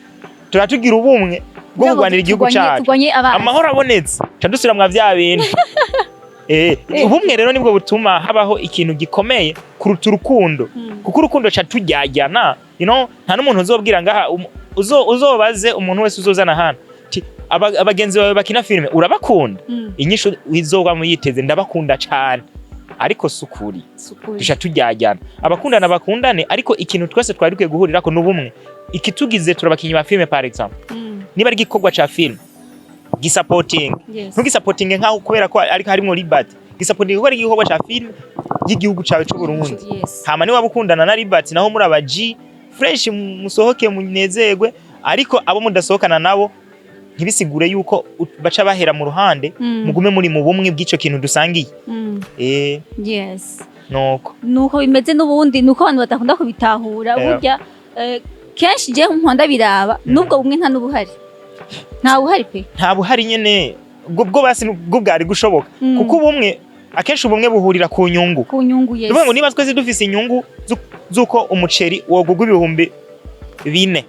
turatugira ubumwe bwo kugwanira igihugu cyacu amahoro abonetse cadusira mwa vya bintu ubumwe rero nibwo butuma habaho ikintu gikomeye kuruta urukundo kuko urukundo ca tujyajyana nta n'umuntu uzobwira ngaha uzobaze umuntu wese uzozana hano abagenzi bawe bakina filme urabakunda inyisho izogwa mu yiteze ndabakunda cyane ariko sukuri dusha tujyajyana abakundana bakundane ariko ikintu twese twari dukwiye guhurirako n'ubumwe ikitugize turabakinyi ba filme par exemple niba ari gikorwa ca filme gisupporting ntugisupporting nkaho kubera ko ariko harimo LIBERT gisupporting ko ari igikorwa ca film y'igihugu cawe cy'u Burundi hama ni wabukundana na LIBERT naho muri abaji fresh musohoke munezerwe ariko abo mudasohokana nabo ntibisigure yuko baca bahera mu ruhande mugume muri mu bumwe bw'ico kintu dusangiye nuko bimeze n'ubundi nuko abantu batakunda kubitahura burya kenshi je nkunda biraba nubwo bumwe nta n'ubuhari nta buhari pe nta buhari nyene bwo basi bwo bwari gushoboka kuko ubumwe akenshi ubumwe buhurira ku nyungu niba ngo niba twese dufise inyungu zuko umuceri wogugwa ibihumbi 4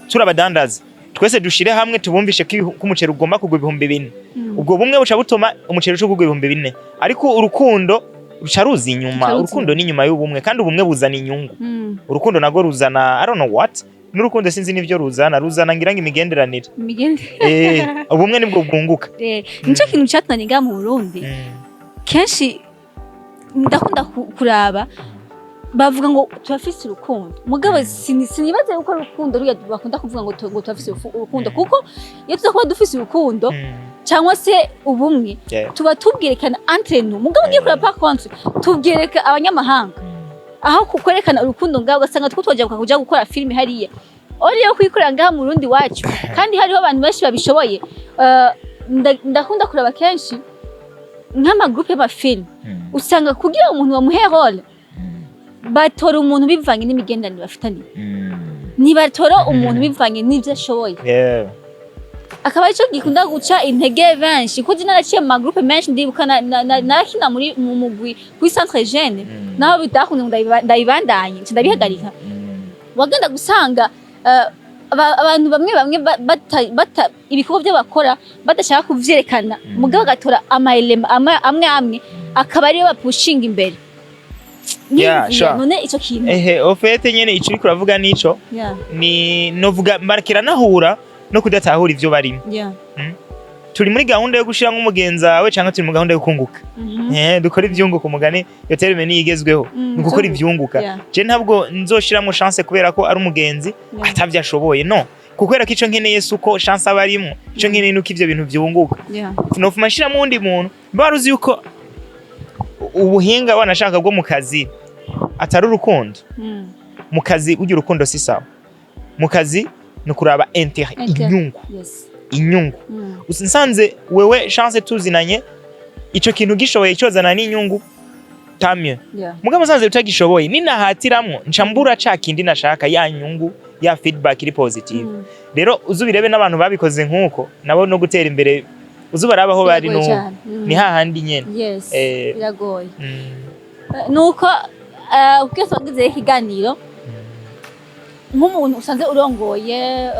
turabadandaza twese dushire hamwe tubumvishe ko umuceri ugomba kugwa ibihumbi 4 ubwo bumwe buca butuma umuceri ushugugwa ibihumbi 4 ariko urukundo ruca ruzi inyuma urukundo ni inyuma y'ubumwe kandi ubumwe buzana inyungu urukundo nago ruzana I don't know what n'urukundo sinzi nivyo ruzana ngira ngo imigenderanire ubumwe nibwo bwunguka nico kintu cyataniga mu Burundi kenshi ndakunda kuraba bavuga ngo turafise urukundo mugabo sinibaze uko urukundo ruya bakunda kuvuga ngo turafise urukundo kuko iyo tuzakuba dufise urukundo cyangwa se ubumwe tuba tubwerekana entre nous mugabo ngiye kura par contre tubwereka abanyamahanga aho kukwerekana urukundo ngabo gasanga twotwaje kuja gukora film hariya oriyo kwikorera ngaha mu Burundi wacu kandi hariho abantu benshi babishoboye ndakunda kuraba kenshi nk'ama groupe y'ama film usanga kugira umuntu bamuhe role batora umuntu bivanye n'imigendanire bafitaniye nibatora umuntu bivanye n'ivyo ashoboye akaba ico gikunda guca intege benshi ko je naraciye mu groupe menshi ndibuka narakina muri mu mugwi kuri centre jeune naho bitakunze ndabibandanye ndabihagarika wagenda gusanga abantu bamwe bata ibikorwa by'abakora badashaka kuvyerekana mugabo gatora ama-element amwe akaba ariyo bapushinga imbere none ico kintu ofete nyene ico uri kuravuga nico ni novuga markera nahura no kudatahura ivyo barimo turi muri gahunda yo gushira nk'umugenza wawe cyangwa turi mu gahunda yo kunguka dukora ivyunguka umugani yo terme ni yigezweho gukora ivyunguka je ntabwo nzoshiramo chance kubera ko ari umugenzi atavya ashoboye no kukwera ko ico nkeneye suko chance abarimo ico nkeneye nuko ivyo bintu vyunguka no fumashira mu wundi muntu baruzi yuko ubuhinga wanashaka bwo mu kazi atari urukundo mu kazi ugira urukundo si sawa mu kazi no kuraba intérêt inyungu usanze wewe chance tuzinanye ico kintu gishoboye cyozana n'inyungu tamye mugabo sanze utagishoboye ninahatiramwo ncambura ca kindi nashaka ya nyungu ya feedback iri positive rero uzubirebe n'abantu babikoze nkuko nabo no gutera imbere uzubarabaho bari no ni hahandi nyene biragoye nuko ukiyo twagize ikiganiro nk'umuntu usanze urongoye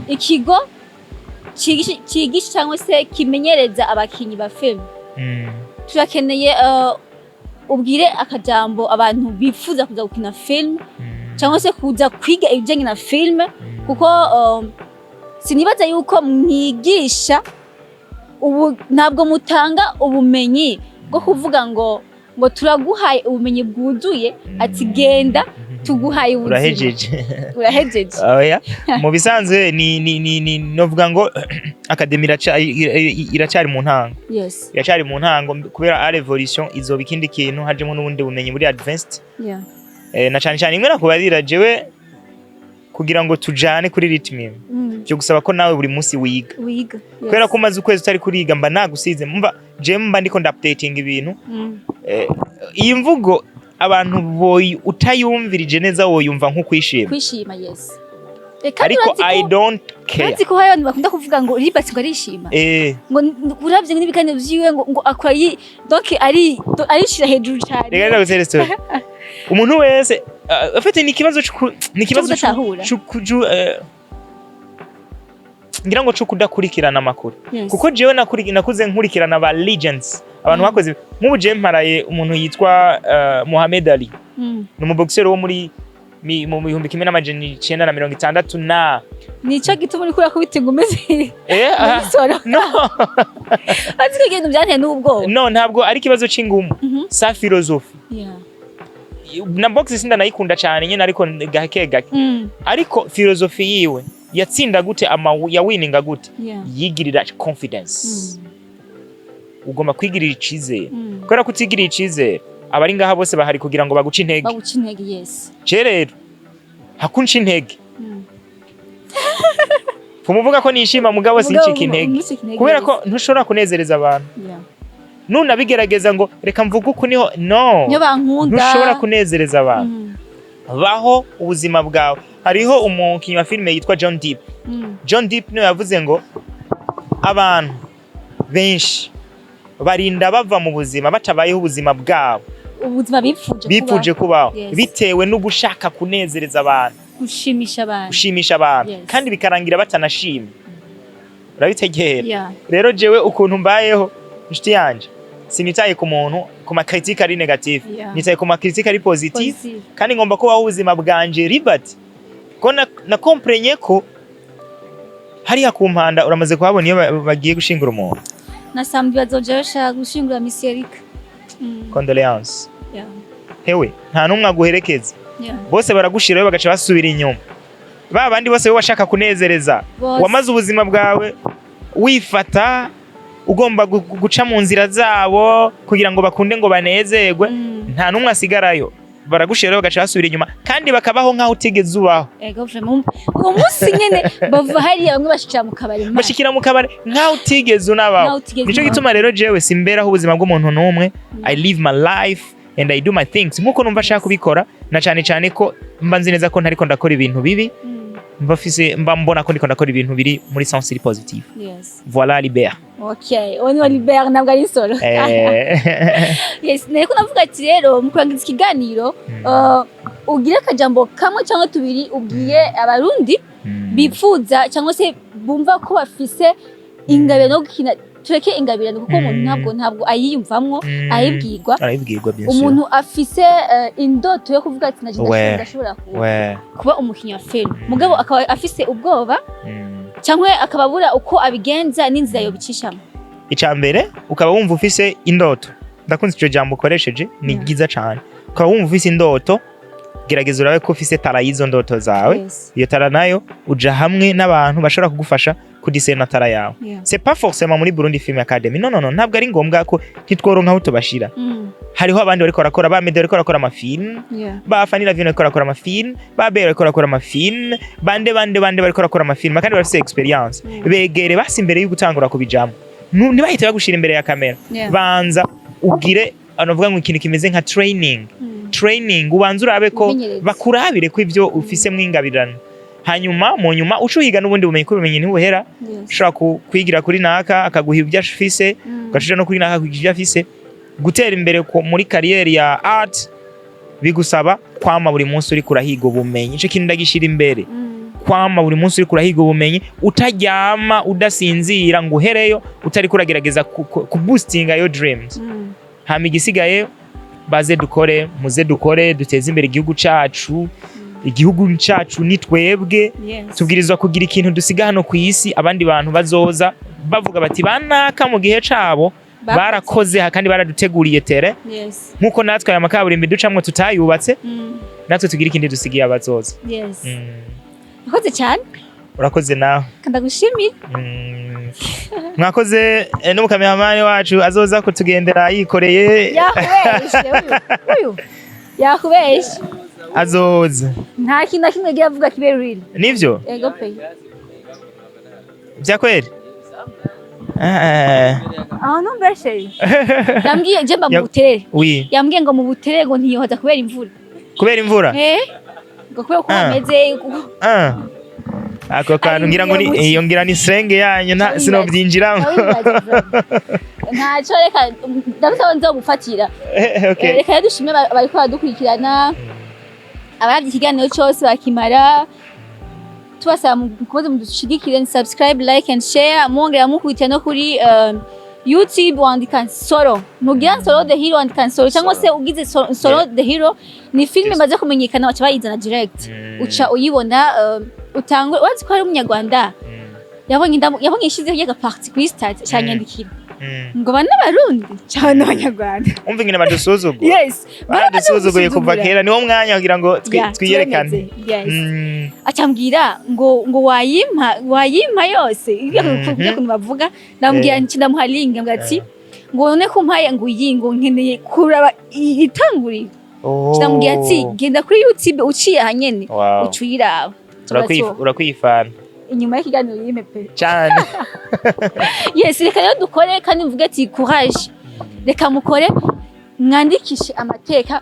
ikigo cigisha cyangwa se kimenyereza abakinyi ba film turakeneye ubwire akajambo abantu bifuza kuza gukina film cyangwa se kuza kwiga ibijanye na film kuko sinibaza yuko mwigisha ubu ntabwo mutanga ubumenyi bwo kuvuga ngo turaguhaye ubumenyi bwuzuye ati genda tuguhaye ubuzima urahejeje oya mu bisanzwe ni novuga ngo academy iracari mu ntango iracari mu ntango kubera a revolution izoba ikindi kintu hajemo n'ubundi bumenyi muri advanced na cyane imwe nakubarira jewe kugira ngo tujane kuri ritme cyo gusaba ko nawe buri munsi wiga kubera ko maze ukwezi utari kuriga mba nagusize mba je mba ndiko ndupdating ibintu iyi mvugo abantu boyi utayumvirije neza woyumva nko kwishima yes ariko I don't care kandi ko abantu bakunda kuvuga ngo LIBERT ngo arishima ngo uravye n'ibiganiro vyiwe ngo akwayi donc ari shira hejuru cyane rega gutera story umuntu wese afite n'ikibazo ngira ngo cyo kudakurikirana amakuru kuko jewe nakuze nkurikirana ba legends abantu bakoze nk'ubu je mparaye umuntu yitwa Muhammad Ali n'umuboxer wo muri mu 1960 na nico gituma uri kura kubita ngumeze no aziko gendo byane n'ubwo no ntabwo ari kibazo c'ingumu sa philosophy na boxe sinda nayikunda cyane nyene ariko gake ariko philosophy yiwe yatsinda gute ya winninga gute yigirira confidence ugomba kwigirira icizere kubera kutigirira icizere abari ngaha bose bahari kugira ngo baguce intege yes rero hakunca intege kumuvuga ko nishima mugabo sincika intege kubera ko ntushobora kunezereza abantu nuna bigerageza ngo reka mvuga uko niho no ntushobora kunezereza abantu baho ubuzima bwawe hariho umukinnyi wa filime yitwa John Deep niwe yavuze ngo abantu benshi barinda bava mu buzima batabayeho ubuzima bwabo ubuzima bipfuje kubaho bitewe no gushaka kunezereza abantu gushimisha abantu kandi bikarangira batanashimye urabitegera rero jewe ukuntu mbayeho inshuti yanje sinitaye ku muntu ku ma critique ari negative nitaye ku ma critique ari positive kandi ngomba kubaho ubuzima bwanje LIBERT ko na comprenye ko hari hakumpanda uramaze kuhabona iyo bagiye gushingura umuntu na samedi bazojesha gushingura Miss Erica condoléances hewe nta numwe aguherekeza bose baragushirayo bagaca basubira inyuma babandi bose bo bashaka kunezereza wamaze ubuzima bwawe wifata ugomba guca mu nzira zabo kugira ngo bakunde ngo banezerwe nta numwe asigarayo baragushirayo bagaca basubira inyuma kandi bakabaho nkaho utigeze ubaho uwo munsi nyene bava hari bamwe bashikira mu kabari nkaho utigeze unabaho nico gituma rero jewe simberaho ubuzima bw'umuntu numwe I live my life and I do my things nkuko numva shaka kubikora na cyane ko mba nzi neza ko ntariko ndakora ibintu bibi mba mbona ko ndiko ndakora ibintu biri muri sens positive voilà LIBERT on wa LIBERT ntabwo ari solo yes niko navuga ati rero mu kurangiza ikiganiro ugire akajambo kamwe cyangwa tubiri ubwiye abarundi bipfuza cyangwa se bumva ko bafise ingabire no gukina tureke ingabirano kuko umuntu ntabwo ayiyumvamwo ayibwirwa umuntu afise indoto yo kuvuga ati ndashobora kuba umukinnyi wa film mugabo akaba afise ubwoba cyangwa akababura uko abigenza n'inzira yo bicishamo icambere ukaba wumva ufise indoto ndakunze ico jambo ukoresheje ni giza cyane ukaba wumva ufise indoto gerageza urabe ko ufise tara y'izo ndoto zawe iyo tara nayo uja hamwe n'abantu bashobora kugufasha kudisena tara yawe c'est pas forcément muri Burundi Film Academy no ntabwo ari ngombwa ko ntitworonka aho tubashira hariho abandi bariko barakora ba Meddy bariko barakora amafilm ba FANNY LAVINE bariko barakora amafilm ba BR bariko barakora amafilm bande bariko barakora amafilm kandi bafise experience begere basi imbere yo gutangura kubijamo ntibahite bagushira imbere ya kamera banza ugire anovuga ngo ikintu kimeze nka training ubanza urabe ko bakurabire ko ivyo ufise mwingabirana hanyuma mu nyuma ucuhiga n'ubundi bumenyi ko bumenyi ntibuhera ushobora kwigira kuri naka akaguha ibyo afise ugacuja no kuri naka kwigira ibyo afise gutera imbere muri kariyeri ya art bigusaba kwama buri munsi uri kurahiga ubumenyi ico kintu ndagishira imbere kwama buri munsi uri kurahiga ubumenyi utaryama udasinzira ngo uhereyo utari kuragerageza kuboostinga your dreams hama igisigaye baze muze dukore duteze imbere igihugu cacu ni twebwe tubwirizwa kugira ikintu dusiga hano ku isi abandi bantu bazoza bavuga bati banaka mu gihe cabo barakoze kandi baraduteguriye tere nkuko natwe aya makaburimbi ducamwe tutayubatse natwe tugira ikindi dusigiye abazoza urakoze cyane urakoze nawe kandagushimira mwakoze n'umukameramani wacu azoza kutugendera yikoreye uyu yakubeshe azoza nta kintu na kimwe agiye avuga kibera real nivyo ego pe vya kweli no mbeshe yambwiye je mba mu butere yambwiye ngo mu butere ngo ntiyoza kubera imvura ngo kubera ko ameze ako kantu ngira ngo iyo ngira ni senge yanyu sinovyinjiramo ntacyo reka ndabusaba nzogufatira reka dushime bariko badukurikirana abaravye ikiganiro cyose bakimara tubasaba mukomeze mudushigikire subscribe like and share mwongera mukurikira no kuri YouTube wandika Solo nugira Solo the Hero wandika Solo cyangwa se ugize Solo the Hero ni filime maze kumenyekana bacha bayizana direct uca uyibona utangwe wazi ko ari umunyarwanda yabonye ishizeho yaga party kuri start cyanyandikira ngo bana barundi cyane abanyarwanda umva ingene badusuzugura yes baradusuzuguye kuva kera niwo mwanya kugira ngo twiyerekane acambwira ngo wayimpa yose ibyo kuntu bavuga ndambwira ndamuha link ngati ngo none kumpaye ngo yingo nkeneye kuraba itangurira ndambwira ati genda kuri YouTube uciye hanyene ucuyiraba urakwifana inyuma y'ikiganiro yime pe cyane yes reka rero dukore kandi mvuge ati courage reka mukore mwandikishe amateka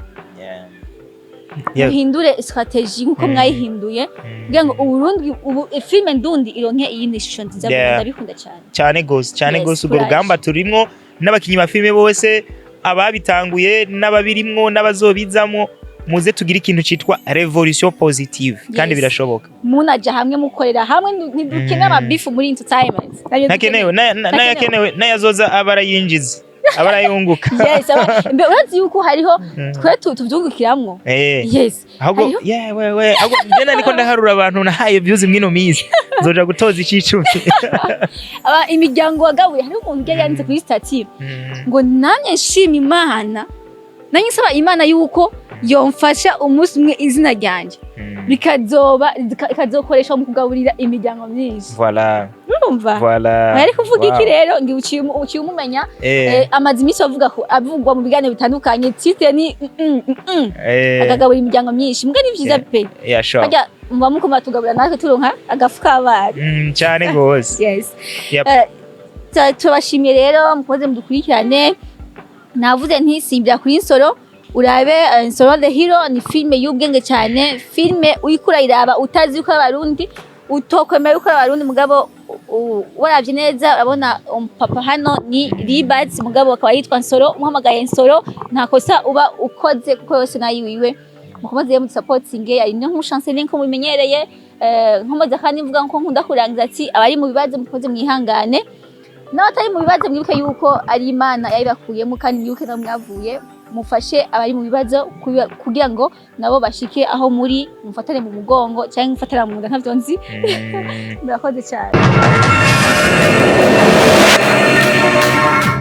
muhindure strategie nkuko mwayihinduye kugira ngo Uburundi ubu filme ndundi ironke iyindi shusho nziza ndabikunda cyane cyane gose ubwo rugamba turimwo n'abakinyi ba filme bose ababitanguye n'ababirimwo n'abazobizamo muze tugira ikintu citwa revolution positive kandi birashoboka munaja hamwe mukorera hamwe ntidukina amabifu muri entertainment nakenewe nayazoza abarayinjiza abarayunguka yes urazi yuko hariho twe tuvyungukiramwo yes ahubwo yewe ahubwo njena niko ndaharura abantu nahaye views mwino mizi nzoja gutoza icicumi imiryango wagabuye hari umuntu yanditse kuri statut ngo nanye nshima Imana nanye nsaba Imana yuko yomfasha umunsi umwe izina ryanje ikazokoresha mu kugaburira imiryango myinshi voilà ari kuvuga iki rero ngi uciye umumenya amazi imisi avugwa mu biganiro bitandukanye titre ni akagaburira imiryango myinshi mbwa ni vyiza pe bajya muba mukoma tugabura natwe turonka agafuka abari cyane gose yes tubashimiye rero mukoze mudukurikirane navuze ntisimbira kuri Insoro urabe Insoro the Hero ni filme y'ubwenge cyane filme uyikura iraba utazi ko abarundi utokwemera uko abarundi mugabo waravye neza urabona papa hano ni LIBERT mugabo akaba yitwa Insoro umuhamagaye Insoro nta kosa uba ukoze kuko yose nayiwiwe mukomaze mu supporting ari no nk'umushancelier ko mumenyereye nkomaze kandi mvuga ko nkunda kurangiza ati abari mu bibazo mukoze mwihangane n'abatari mu bibazo mwibuke yuko ari Imana yabakuyemo kandi yuko no mwavuye mufashe abari mu bibazo kugira ngo nabo bashike aho muri mufatane mu mugongo cyangwa mufatane mu nda ntavyonzi murakoze cyane